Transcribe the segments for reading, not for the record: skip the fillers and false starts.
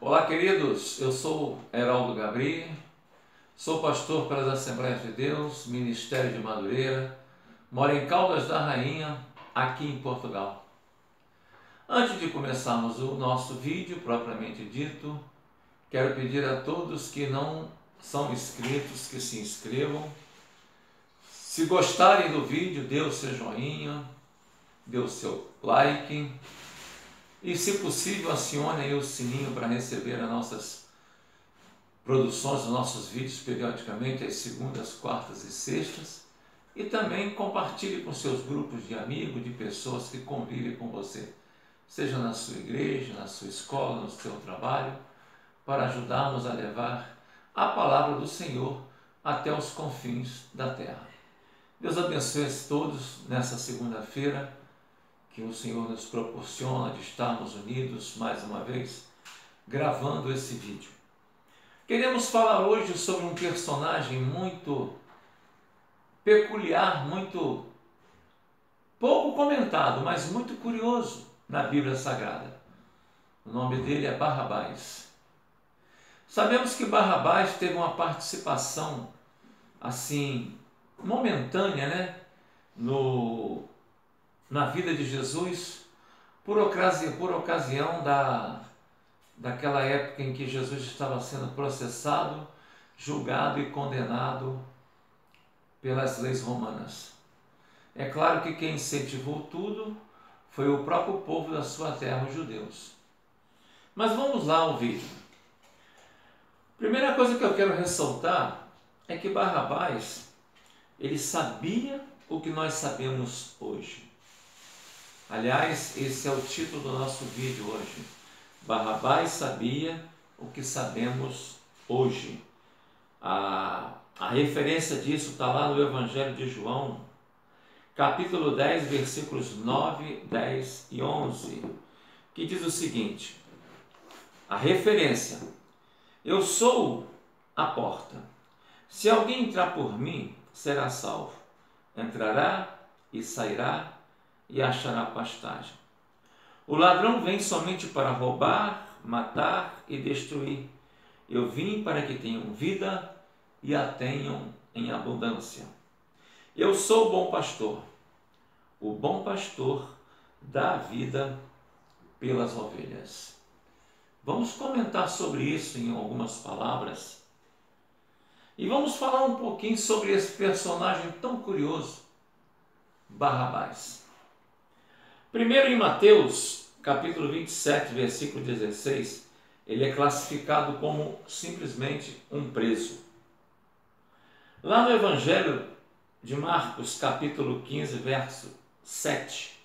Olá, queridos. Eu sou Heraldo Gabri, sou pastor pelas Assembleias de Deus, Ministério de Madureira, moro em Caldas da Rainha, aqui em Portugal. Antes de começarmos o nosso vídeo propriamente dito, quero pedir a todos que não são inscritos que se inscrevam. Se gostarem do vídeo, dê o seu joinha, dê o seu like e, se possível, acione aí o sininho para receber as nossas produções, os nossos vídeos periodicamente, às segundas, quartas e sextas. E também compartilhe com seus grupos de amigos, de pessoas que convivem com você, seja na sua igreja, na sua escola, no seu trabalho, para ajudarmos a levar a palavra do Senhor até os confins da terra. Deus abençoe a todos nessa segunda-feira, que o Senhor nos proporciona de estarmos unidos mais uma vez, gravando esse vídeo. Queremos falar hoje sobre um personagem muito peculiar, muito pouco comentado, mas muito curioso na Bíblia Sagrada. O nome dele é Barrabás. Sabemos que Barrabás teve uma participação assim momentânea, na vida de Jesus, por ocasião daquela época em que Jesus estava sendo processado, julgado e condenado pelas leis romanas. É claro que quem incentivou tudo foi o próprio povo da sua terra, os judeus. Mas vamos lá ao vídeo. Primeira coisa que eu quero ressaltar é que Barrabás, ele sabia o que nós sabemos hoje. Aliás, esse é o título do nosso vídeo hoje. Barrabás sabia o que sabemos hoje. A referência disso está lá no Evangelho de João, capítulo 10, versículos 9, 10 e 11, que diz o seguinte, a referência: eu sou a porta. Se alguém entrar por mim, será salvo. Entrará e sairá e achará pastagem. O ladrão vem somente para roubar, matar e destruir. Eu vim para que tenham vida e a tenham em abundância. Eu sou o bom pastor. O bom pastor dá a vida pelas ovelhas. Vamos comentar sobre isso em algumas palavras. E vamos falar um pouquinho sobre esse personagem tão curioso, Barrabás. Primeiro, em Mateus, capítulo 27, versículo 16, ele é classificado como simplesmente um preso. Lá no Evangelho de Marcos, capítulo 15, verso 7,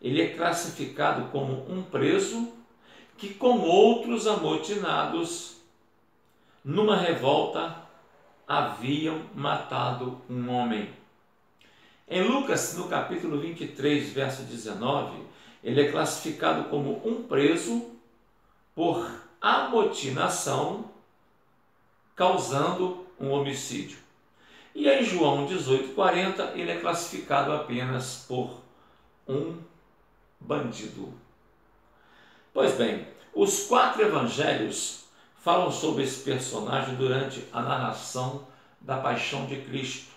ele é classificado como um preso que, com outros amotinados, numa revolta, haviam matado um homem. Em Lucas, no capítulo 23, verso 19, ele é classificado como um preso por amotinação, causando um homicídio. E em João 18:40, ele é classificado apenas por um bandido. Pois bem, os 4 evangelhos falam sobre esse personagem durante a narração da paixão de Cristo.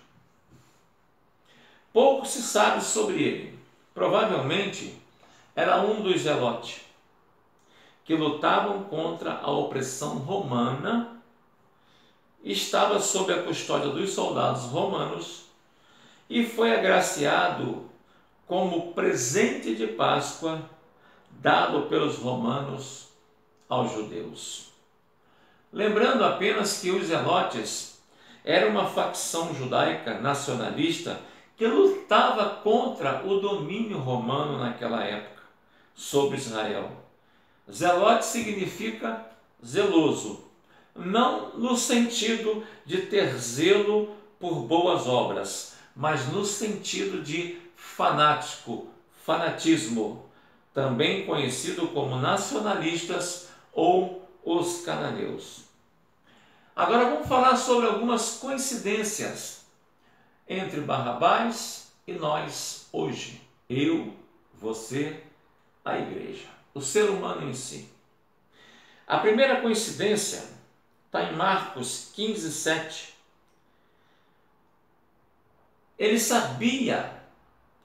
Pouco se sabe sobre ele. Provavelmente era um dos zelotes que lutavam contra a opressão romana, estava sob a custódia dos soldados romanos e foi agraciado como presente de Páscoa dado pelos romanos aos judeus. Lembrando apenas que os zelotes eram uma facção judaica nacionalista que lutava contra o domínio romano naquela época sobre Israel. Zelote significa zeloso, não no sentido de ter zelo por boas obras, mas no sentido de fanático, fanatismo, também conhecido como nacionalistas ou os cananeus. Agora vamos falar sobre algumas coincidências entre Barrabás e nós hoje. Eu, você, a igreja, o ser humano em si. A primeira coincidência está em Marcos 15, 7. Ele sabia,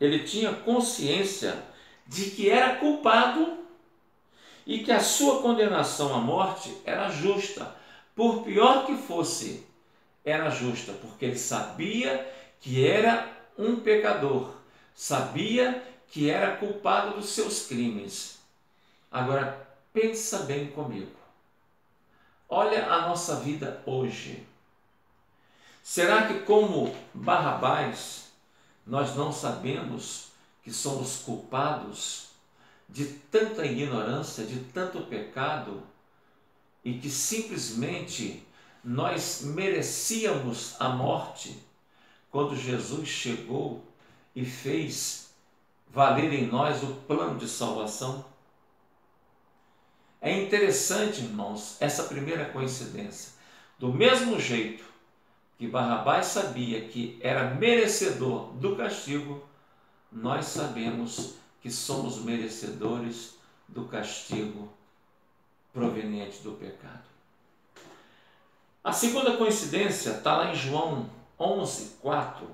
ele tinha consciência de que era culpado e que a sua condenação à morte era justa. Por pior que fosse, era justa, porque ele sabia que era um pecador, sabia que era culpado dos seus crimes. Agora, pensa bem comigo. Olha a nossa vida hoje. Será que, como Barrabás, nós não sabemos que somos culpados de tanta ignorância, de tanto pecado, e que simplesmente nós merecíamos a morte quando Jesus chegou e fez valer em nós o plano de salvação? É interessante, irmãos, essa primeira coincidência. Do mesmo jeito que Barrabás sabia que era merecedor do castigo, nós sabemos que somos merecedores do castigo proveniente do pecado. A segunda coincidência está lá em João 11, 4,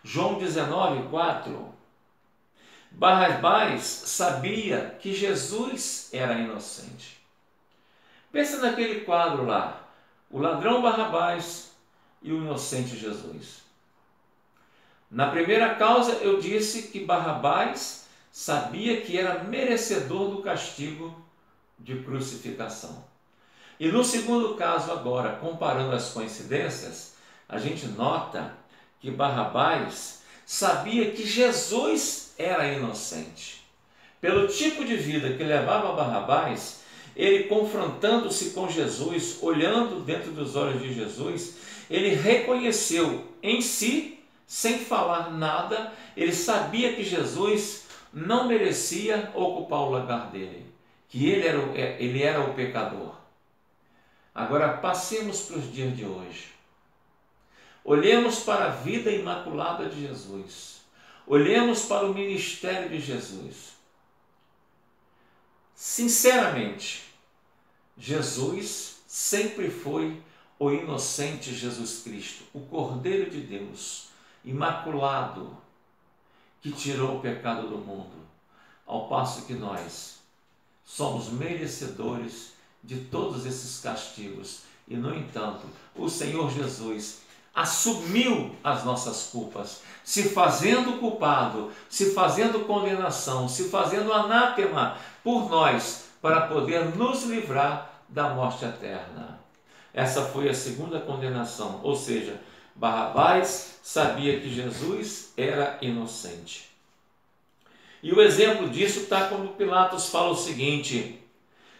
João 19, 4. Barrabás sabia que Jesus era inocente. Pensa naquele quadro lá, o ladrão Barrabás e o inocente Jesus. Na primeira causa eu disse que Barrabás sabia que era merecedor do castigo de crucificação. E no segundo caso agora, comparando as coincidências, a gente nota que Barrabás sabia que Jesus era inocente. Pelo tipo de vida que levava Barrabás, ele confrontando-se com Jesus, olhando dentro dos olhos de Jesus, ele reconheceu em si, sem falar nada, ele sabia que Jesus não merecia ocupar o lugar dele, que ele era o pecador. Agora passemos para os dias de hoje. Olhemos para a vida imaculada de Jesus. Olhemos para o ministério de Jesus. Sinceramente, Jesus sempre foi o inocente Jesus Cristo, o Cordeiro de Deus, imaculado, que tirou o pecado do mundo, ao passo que nós somos merecedores de todos esses castigos. E, no entanto, o Senhor Jesus assumiu as nossas culpas, se fazendo culpado, se fazendo condenação, se fazendo anátema por nós, para poder nos livrar da morte eterna. Essa foi a segunda condenação, ou seja, Barrabás sabia que Jesus era inocente. E o exemplo disso está quando Pilatos fala o seguinte: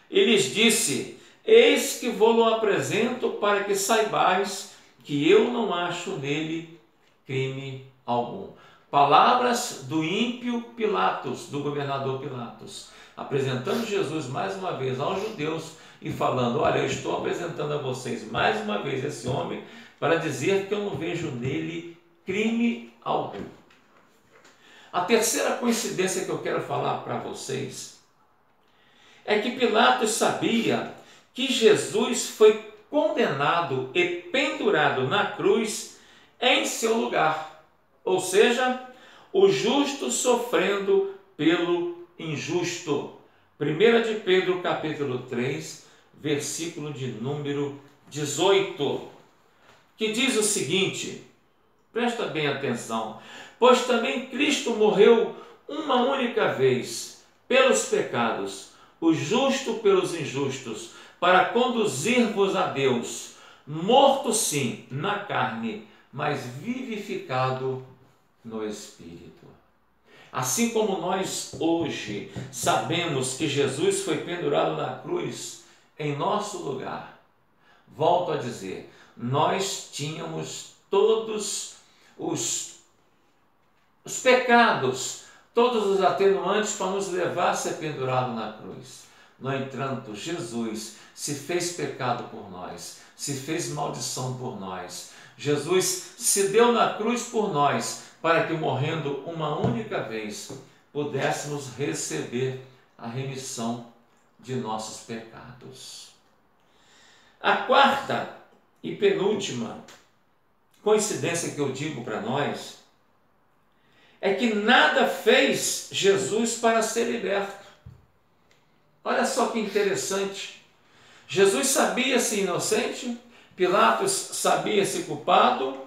ele lhes disse: eis que vou-lo apresento para que saibais que eu não acho nele crime algum. Palavras do ímpio Pilatos, do governador Pilatos, apresentando Jesus mais uma vez aos judeus e falando: olha, eu estou apresentando a vocês mais uma vez esse homem para dizer que eu não vejo nele crime algum. A terceira coincidência que eu quero falar para vocês é que Pilatos sabia que Jesus foi condenado e pendurado na cruz em seu lugar, ou seja, o justo sofrendo pelo injusto. 1 de Pedro capítulo 3, versículo de número 18, que diz o seguinte, presta bem atenção: pois também Cristo morreu uma única vez pelos pecados, o justo pelos injustos, para conduzir-vos a Deus, morto sim na carne, mas vivificado no Espírito. Assim como nós hoje sabemos que Jesus foi pendurado na cruz em nosso lugar, volto a dizer, nós tínhamos todos os pecados, todos os atenuantes para nos levar a ser pendurado na cruz. No entanto, Jesus se fez pecado por nós, se fez maldição por nós. Jesus se deu na cruz por nós, para que, morrendo uma única vez, pudéssemos receber a remissão de nossos pecados. A quarta e penúltima coincidência que eu digo para nós é que nada fez Jesus para ser liberto. Olha só que interessante. Jesus sabia-se inocente, Pilatos sabia-se culpado,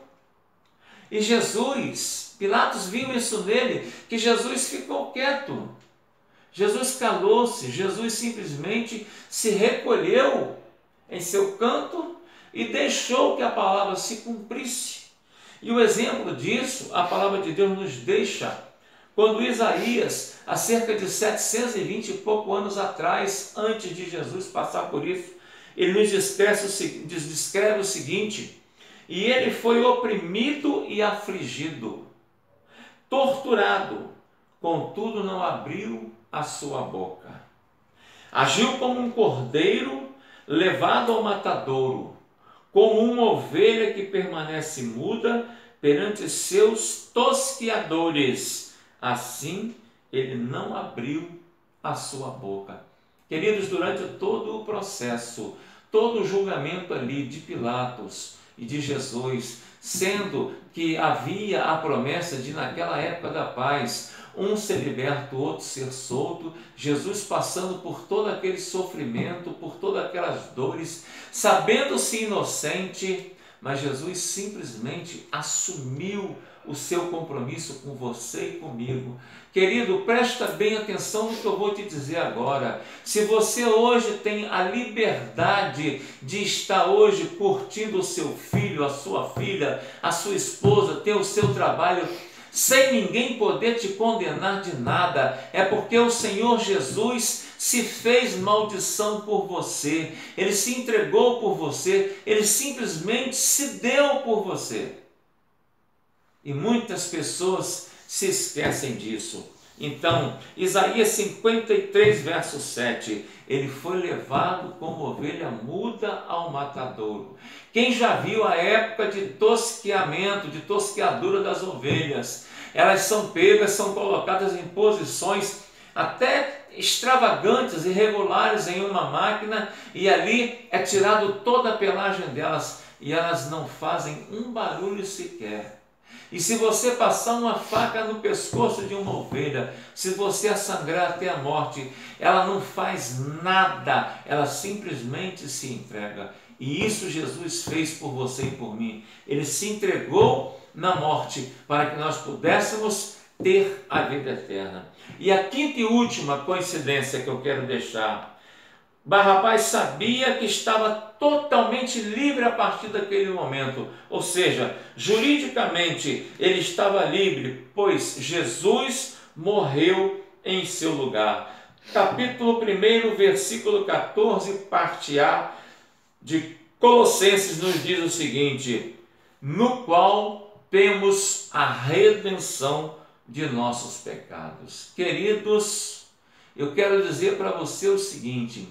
e Pilatos viu isso nele, que Jesus ficou quieto. Jesus calou-se, Jesus simplesmente se recolheu em seu canto e deixou que a palavra se cumprisse. E o exemplo disso, a palavra de Deus nos deixa quando Isaías, há cerca de 720 e pouco anos atrás, antes de Jesus passar por isso, ele nos descreve o seguinte: e ele foi oprimido e afligido, torturado, contudo não abriu a sua boca. Agiu como um cordeiro levado ao matadouro, como uma ovelha que permanece muda perante seus tosquiadores. Assim, ele não abriu a sua boca. Queridos, durante todo o processo, todo o julgamento ali de Pilatos e de Jesus, sendo que havia a promessa de, naquela época da paz, um ser liberto, outro ser solto, Jesus passando por todo aquele sofrimento, por todas aquelas dores, sabendo-se inocente, mas Jesus simplesmente assumiu o seu compromisso com você e comigo. Querido, presta bem atenção no que eu vou te dizer agora. Se você hoje tem a liberdade de estar hoje curtindo o seu filho, a sua filha, a sua esposa, ter o seu trabalho, sem ninguém poder te condenar de nada, é porque o Senhor Jesus se fez maldição por você, Ele se entregou por você, Ele simplesmente se deu por você. E muitas pessoas se esquecem disso. Então, Isaías 53, verso 7, ele foi levado como ovelha muda ao matadouro. Quem já viu a época de tosqueamento, de tosqueadura das ovelhas? Elas são pegas, são colocadas em posições até extravagantes, irregulares em uma máquina, e ali é tirado toda a pelagem delas, e elas não fazem um barulho sequer. E se você passar uma faca no pescoço de uma ovelha, se você a sangrar até a morte, ela não faz nada, ela simplesmente se entrega. E isso Jesus fez por você e por mim. Ele se entregou na morte para que nós pudéssemos ter a vida eterna. E a quinta e última coincidência que eu quero deixar: Barrabás sabia que estava totalmente livre a partir daquele momento, ou seja, juridicamente ele estava livre, pois Jesus morreu em seu lugar. Capítulo 1, versículo 14, parte A de Colossenses nos diz o seguinte: no qual temos a redenção de nossos pecados. Queridos, eu quero dizer para você o seguinte: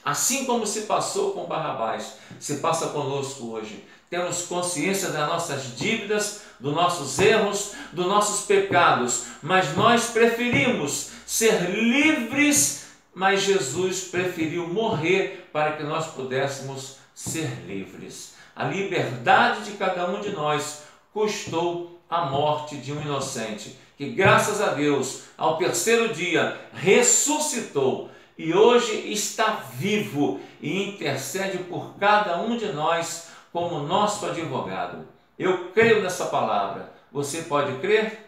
assim como se passou com Barrabás, se passa conosco hoje. Temos consciência das nossas dívidas, dos nossos erros, dos nossos pecados, mas nós preferimos ser livres, mas Jesus preferiu morrer para que nós pudéssemos ser livres. A liberdade de cada um de nós custou a morte de um inocente, que graças a Deus, ao terceiro dia, ressuscitou e hoje está vivo e intercede por cada um de nós como nosso advogado. Eu creio nessa palavra. Você pode crer?